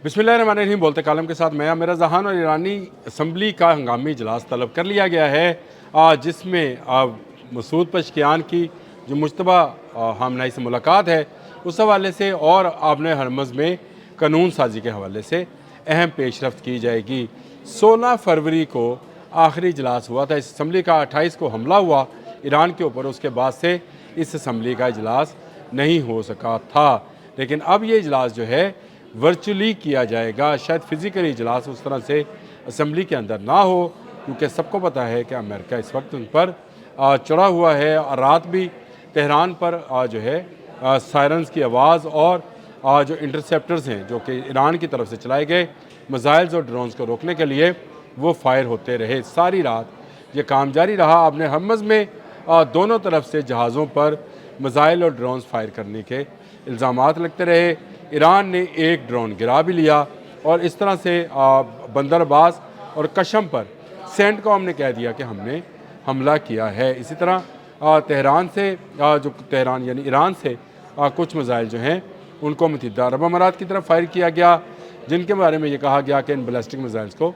बिस्मिल्लाहिर्रहमानिर्रहीम। बोलते कालम के साथ मैं आमिर जहान और ईरानी असम्बली का हंगामी इजलास तलब कर लिया गया है, जिसमें मसूद पशकियान की जो मुश्तबा हमनाई से मुलाकात है उस हवाले से और आबने हरमज़ में कानून साजी के हवाले से अहम पेशरफ्त की जाएगी। 16 फरवरी को आखिरी इजलास हुआ था इस असम्बली का। 28 को हमला हुआ ईरान के ऊपर, उसके बाद से इस असम्बली का इजलास नहीं हो सका था। लेकिन अब ये इजलास जो है वर्चुअली किया जाएगा। शायद फिज़िकली इजलास उस तरह से असम्बली के अंदर ना हो, क्योंकि सबको पता है कि अमेरिका इस वक्त उन पर चढ़ा हुआ है। और रात भी तेहरान पर जो है सायरन्स की आवाज़ और जो इंटरसेप्टर्स हैं जो कि ईरान की तरफ से चलाए गए मिसाइल्स और ड्रोन्स को रोकने के लिए वो फायर होते रहे। सारी रात ये काम जारी रहा। आपने हरमज़ में दोनों तरफ से जहाज़ों पर मिसाइल और ड्रोन्स फायर करने के इल्ज़ामात लगते रहे। ईरान ने एक ड्रोन गिरा भी लिया और इस तरह से बंदर अब्बास और कशम पर सेंटकॉम ने कह दिया कि हमने हमला किया है। इसी तरह तेहरान से जो तेहरान यानी ईरान से कुछ मिसाइल जो हैं उनको मुत्तहिदा अरब अमारात की तरफ फायर किया गया, जिनके बारे में ये कहा गया कि इन बैलिस्टिक मिसाइल्स को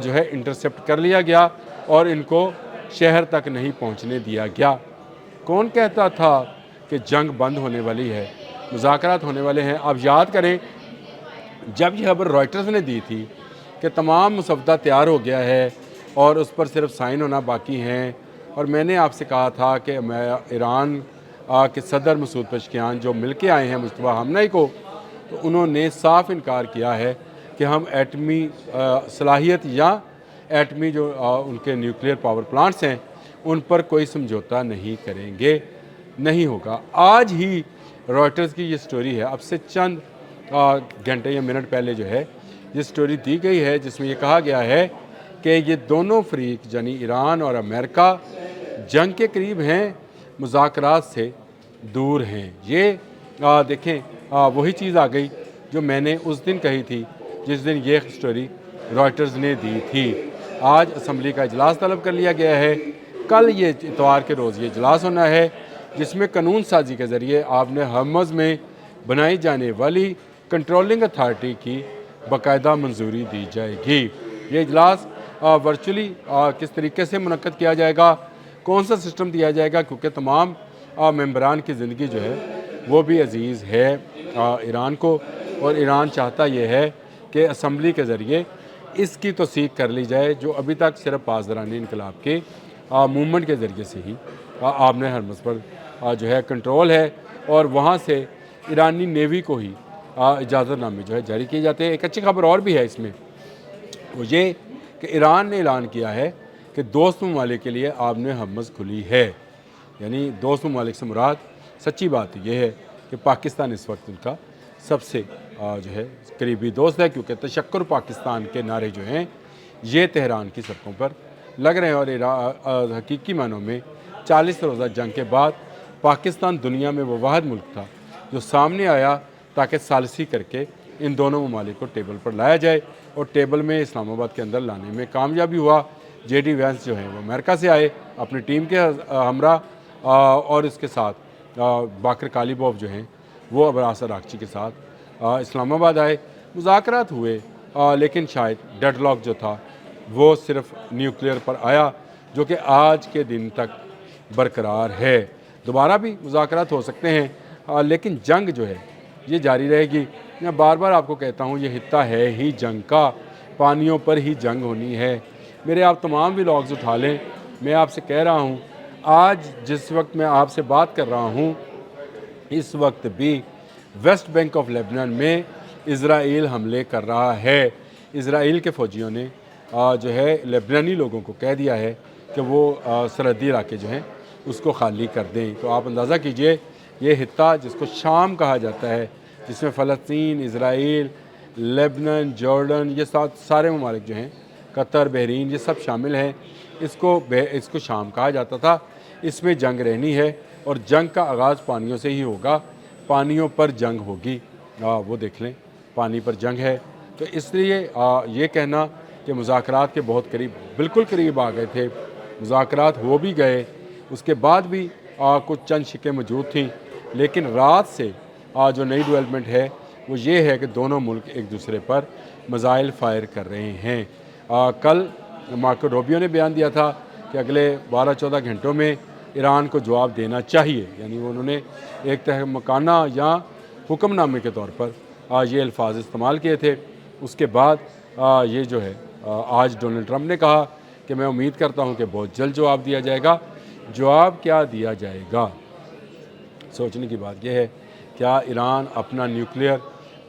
जो है इंटरसेप्ट कर लिया गया और इनको शहर तक नहीं पहुंचने दिया गया। कौन कहता था कि जंग बंद होने वाली है, मुज़ाकरात होने वाले हैं? आप याद करें जब यह खबर रॉयटर्स ने दी थी कि तमाम मुसवदा तैयार हो गया है और उस पर सिर्फ साइन होना बाकी हैं, और मैंने आपसे कहा था कि मैं ईरान के सदर मसूद पशकियान जो मिल के आए हैं मुस्तफा हमनई को, तो उन्होंने साफ इनकार किया है कि हम एटमी सलाहियत या एटमी जो उनके न्यूक्लियर पावर प्लांट्स हैं उन पर कोई समझौता नहीं करेंगे, नहीं होगा। आज ही रॉयटर्स की ये स्टोरी है, अब से चंद घंटे या मिनट पहले जो है ये स्टोरी दी गई है, जिसमें ये कहा गया है कि ये दोनों फरीक यानी ईरान और अमेरिका जंग के करीब हैं, मुज़ाकरात से दूर हैं। ये देखें वही चीज़ आ गई जो मैंने उस दिन कही थी जिस दिन ये स्टोरी रॉयटर्स ने दी थी। आज असम्बली का इजलास तलब कर लिया गया है। कल ये इतवार के रोज़ ये इजलास होना है, जिसमें कानून साजी के ज़रिए आपने हरमज़ में बनाई जाने वाली कंट्रोलिंग अथॉरिटी की बाकायदा मंजूरी दी जाएगी। ये इजलास वर्चुअली किस तरीके से मुनक्कद किया जाएगा, कौन सा सिस्टम दिया जाएगा, क्योंकि तमाम मेंबरान की ज़िंदगी जो है वो भी अजीज़ है ईरान को, और ईरान चाहता ये है कि असम्बली के ज़रिए इसकी तौसीक कर ली जाए, जो अभी तक सिर्फ पासदारानी इनकलाब के मूवमेंट के ज़रिए से ही आपने हरमज़ पर जो है कंट्रोल है, और वहाँ से ईरानी नेवी को ही इजाज़तनामे जो है जारी किए जाते हैं। एक अच्छी खबर और भी है इसमें, वो ये कि ईरान ने ऐलान किया है कि दोस्त ममालिक के लिए आपने हरमज़ खुली है। यानी दोस्त ममालिक से मुराद सच्ची बात ये है कि पाकिस्तान इस वक्त उनका सबसे जो है करीबी दोस्त है, क्योंकि तशक्कुर पाकिस्तान के नारे जो हैं ये तेहरान की सड़कों पर लग रहे हैं। और हकीकी मानों में 40 रोज़ा जंग के बाद पाकिस्तान दुनिया में वो वाहिद मुल्क था जो सामने आया ताकि सालसी करके इन दोनों ममालिक को टेबल पर लाया जाए, और टेबल में इस्लामाबाद के अंदर लाने में कामयाबी हुआ। JD वैंस जो हैं वो अमेरिका से आए अपनी टीम के हमरा, और इसके साथ बाकर कालीबॉफ जो हैं वो अबरास अरागची के साथ इस्लामाबाद आए। मुज़ाकरात हुए, लेकिन शायद डेडलॉक जो था वो सिर्फ न्यूक्लियर पर आया, जो कि आज के दिन तक बरकरार है। दोबारा भी मुज़ाकरात हो सकते हैं, लेकिन जंग जो है ये जारी रहेगी। मैं बार बार आपको कहता हूँ ये हिस्सा है ही जंग का, पानियों पर ही जंग होनी है। मेरे आप तमाम व्लॉग्स उठा लें, मैं आपसे कह रहा हूँ आज जिस वक्त मैं आपसे बात कर रहा हूँ इस वक्त भी वेस्ट बैंक ऑफ लेबनान में इज़राइल हमले कर रहा है। इज़राइल के फ़ौजियों ने जो है लेबनानी लोगों को कह दिया है कि वो सरहदी इलाके जो हैं उसको खाली कर दें। तो आप अंदाज़ा कीजिए ये हिस्सा जिसको शाम कहा जाता है, जिसमें फ़लस्तीन, इज़राइल, लेबनान, जॉर्डन, ये सारे ममालिक जो हैं, कतर, बहरीन, ये सब शामिल हैं। इसको शाम कहा जाता था। इसमें जंग रहनी है और जंग का आगाज़ पानियों से ही होगा, पानियों पर जंग होगी। वो देख लें पानी पर जंग है। तो इसलिए ये कहना कि मुज़ाकरात के बहुत करीब, बिल्कुल करीब आ गए थे, मुज़ाकरात हो भी गए, उसके बाद भी कुछ चंद शिकें मौजूद थी, लेकिन रात से जो नई डेवलपमेंट है وہ یہ ہے کہ دونوں ملک ایک دوسرے پر میزائل فائر کر رہے ہیں۔ کل مارکو روبیو نے بیان دیا تھا کہ اگلے 12-14 گھنٹوں میں ایران کو جواب دینا چاہیے، یعنی انہوں نے ایک تہمکانہ یا حکم نامے کے طور پر یہ الفاظ استعمال کیے تھے۔ اس کے بعد یہ جو ہے آج ڈونلڈ ٹرمپ نے کہا کہ میں امید کرتا ہوں کہ بہت جلد جواب دیا جائے گا۔ جواب کیا دیا جائے گا؟ سوچنے کی بات یہ ہے، کیا ایران اپنا نیوکلیئر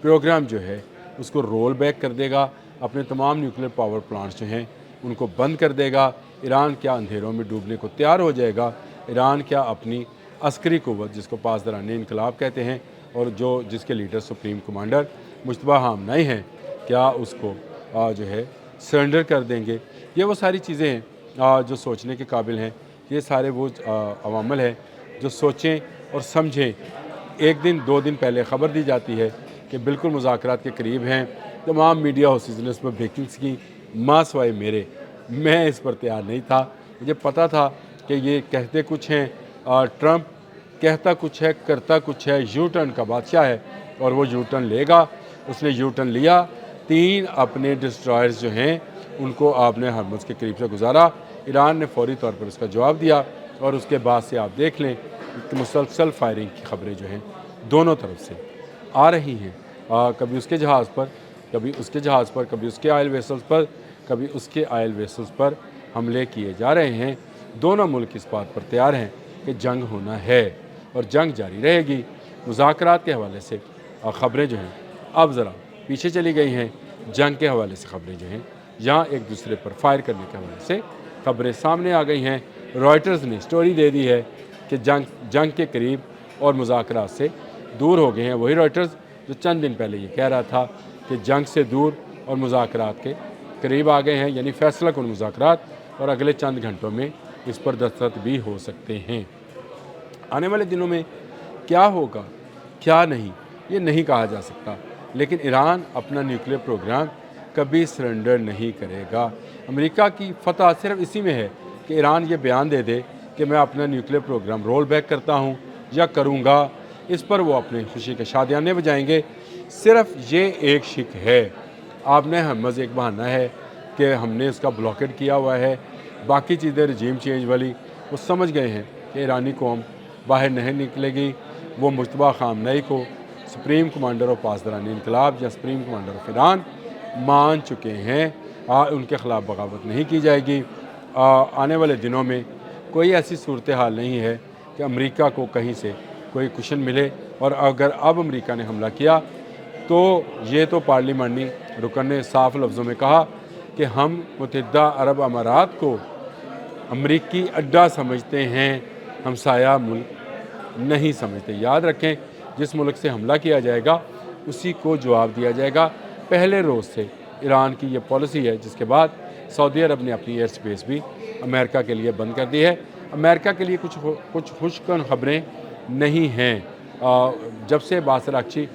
پروگرام جو ہے اس کو رول بیک کر دے گا، اپنے تمام نیوکلیئر پاور پلانٹس جو ہیں ان کو بند کر دے گا؟ ایران کیا اندھیروں میں ڈوبنے کو تیار ہو جائے گا؟ ایران کیا اپنی عسکری قوت، جس کو پاسداران انقلاب کہتے ہیں اور جس کے لیڈر سپریم کمانڈر مجتبیٰ خامنئی ہیں، کیا اس کو جو ہے سرنڈر کر دیں گے؟ یہ وہ ساری چیزیں ہیں جو سوچنے کے قابل ہیں۔ یہ سارے وہ عوامل ہیں جو سوچیں اور سمجھیں۔ ایک دن 2 دن پہلے خبر دی جاتی ہے کہ بالکل مذاکرات کے قریب ہیں، تمام میڈیا ہاؤسز نے اس پر بریکنگز کی، ماں سوائے میرے۔ میں اس پر تیار نہیں تھا، مجھے پتا تھا کہ یہ کہتے کچھ ہیں، ٹرمپ کہتا کچھ ہے کرتا کچھ ہے، یو ٹرن کا بادشاہ ہے اور وہ یو ٹرن لے گا۔ اس نے یو ٹرن لیا، 3 اپنے ڈسٹرائرز جو ہیں ان کو آپ نے ہرمز کے قریب سے گزارا۔ ایران نے فوری طور پر اس کا جواب دیا اور اس کے بعد سے آپ دیکھ لیں کہ مسلسل فائرنگ کی خبریں جو ہیں دونوں طرف سے آ رہی ہیں۔ کبھی اس کے جہاز پر، کبھی اس کے جہاز پر، کبھی اس کے آئل ویسلز پر، کبھی اس کے آئل ویسلز پر حملے کیے جا رہے ہیں۔ دونوں ملک اس بات پر تیار ہیں کہ جنگ ہونا ہے اور جنگ جاری رہے گی۔ مذاکرات کے حوالے سے خبریں جو ہیں اب ذرا پیچھے چلی گئی ہیں، جنگ کے حوالے سے خبریں جو ہیں یہاں ایک دوسرے پر فائر کرنے کے حوالے سے خبریں سامنے آ گئی ہیں۔ رائٹرز نے سٹوری دے دی ہے کہ جنگ کے قریب اور مذاکرات سے دور ہو گئے ہیں۔ وہی رائٹرز جو چند دن پہلے یہ کہہ رہا تھا کہ جنگ سے دور اور مذاکرات کے قریب آ گئے ہیں، یعنی فیصلہ کن مذاکرات، اور اگلے چند گھنٹوں میں اس پر دستخط بھی ہو سکتے ہیں۔ آنے والے دنوں میں کیا ہوگا کیا نہیں یہ نہیں کہا جا سکتا، لیکن ایران اپنا نیوکلیئر پروگرام کبھی سرنڈر نہیں کرے گا۔ امریکہ کی فتح صرف اسی میں ہے کہ ایران یہ بیان دے دے کہ میں اپنا نیوکلیئر پروگرام رول بیک کرتا ہوں یا کروں گا۔ اس پر وہ اپنے خوشی کے شادیانے بجائیں گے۔ صرف یہ ایک شک ہے، آپ نے ہرمز ایک بہانہ ہے کہ ہم نے اس کا بلاکیڈ کیا ہوا ہے، باقی چیزیں رجیم چینج والی وہ سمجھ گئے ہیں کہ ایرانی قوم باہر نہیں نکلے گی۔ وہ مجتبیٰ خامنئی کو سپریم کمانڈر آف پاسداران انقلاب یا سپریم کمانڈر آف ایران مان چکے ہیں، ان کے خلاف بغاوت نہیں کی جائے گی۔ آنے والے دنوں میں کوئی ایسی صورتحال نہیں ہے کہ امریکہ کو کہیں سے کوئی کشن ملے، اور اگر اب امریکہ نے حملہ کیا تو یہ تو پارلیمانی رکن نے صاف لفظوں میں کہا کہ ہم متحدہ عرب امارات کو امریکی اڈا سمجھتے ہیں، ہمسایہ ملک نہیں سمجھتے۔ یاد رکھیں، جس ملک سے حملہ کیا جائے گا اسی کو جواب دیا جائے گا۔ پہلے روز سے ایران کی یہ پالیسی ہے، جس کے بعد سعودی عرب نے اپنی ایئر سپیس بھی امریکہ کے لیے بند کر دی ہے۔ امریکہ کے لیے کچھ خوشکن خبریں نہیں ہیں۔ جب سے باسل اکچی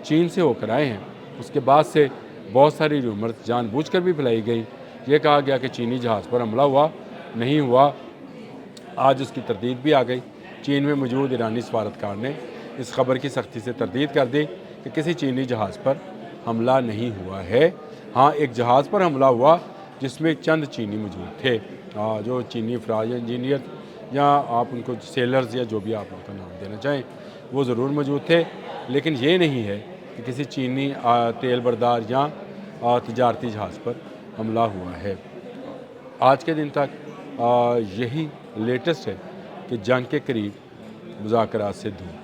چین سے ہو کر آئے ہیں، اس کے بعد سے بہت ساری رومرز جان بوجھ کر بھی پھیلائی گئی۔ یہ کہا گیا کہ چینی جہاز پر حملہ ہوا، نہیں ہوا۔ آج اس کی تردید بھی آ گئی۔ چین میں موجود ایرانی سفارتکار نے اس خبر کی سختی سے تردید کر دی کہ کسی چینی جہاز پر حملہ نہیں ہوا ہے۔ ہاں، ایک جہاز پر حملہ ہوا جس میں چند چینی موجود تھے، جو چینی افراد یا انجینئر یا آپ ان کو سیلرز یا جو بھی آپ ان کا نام دینا چاہیں وہ ضرور موجود تھے، لیکن یہ نہیں ہے کہ کسی چینی تیل بردار یا تجارتی جہاز پر حملہ ہوا ہے۔ آج کے دن تک یہی لیٹسٹ ہے کہ جنگ کے قریب مذاکرات سے دور۔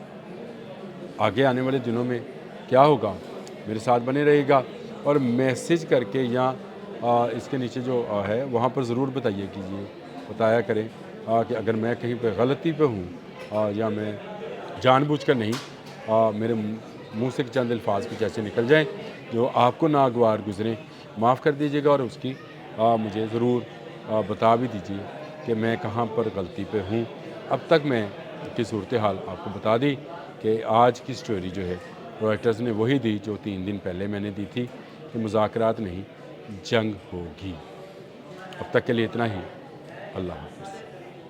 آگے آنے والے دنوں میں کیا ہوگا، میرے ساتھ بنے رہے گا اور میسج کر کے یا اس کے نیچے جو ہے وہاں پر ضرور بتایا کریں کہ اگر میں کہیں پہ غلطی پہ ہوں یا میں جان بوجھ کر نہیں، میرے منہ سے چند الفاظ کچھ ایسے نکل جائیں جو آپ کو ناگوار گزریں، معاف کر دیجیے گا، اور اس کی مجھے ضرور بتا بھی دیجیے کہ میں کہاں پر غلطی پہ ہوں۔ اب تک میں کی صورتحال آپ کو بتا دی کہ آج کی سٹوری جو ہے رائٹرز نے وہی دی جو 3 دن پہلے میں نے دی تھی کہ مذاکرات نہیں، جنگ ہوگی۔ اب تک کے لیے اتنا ہی۔ اللہ حافظ۔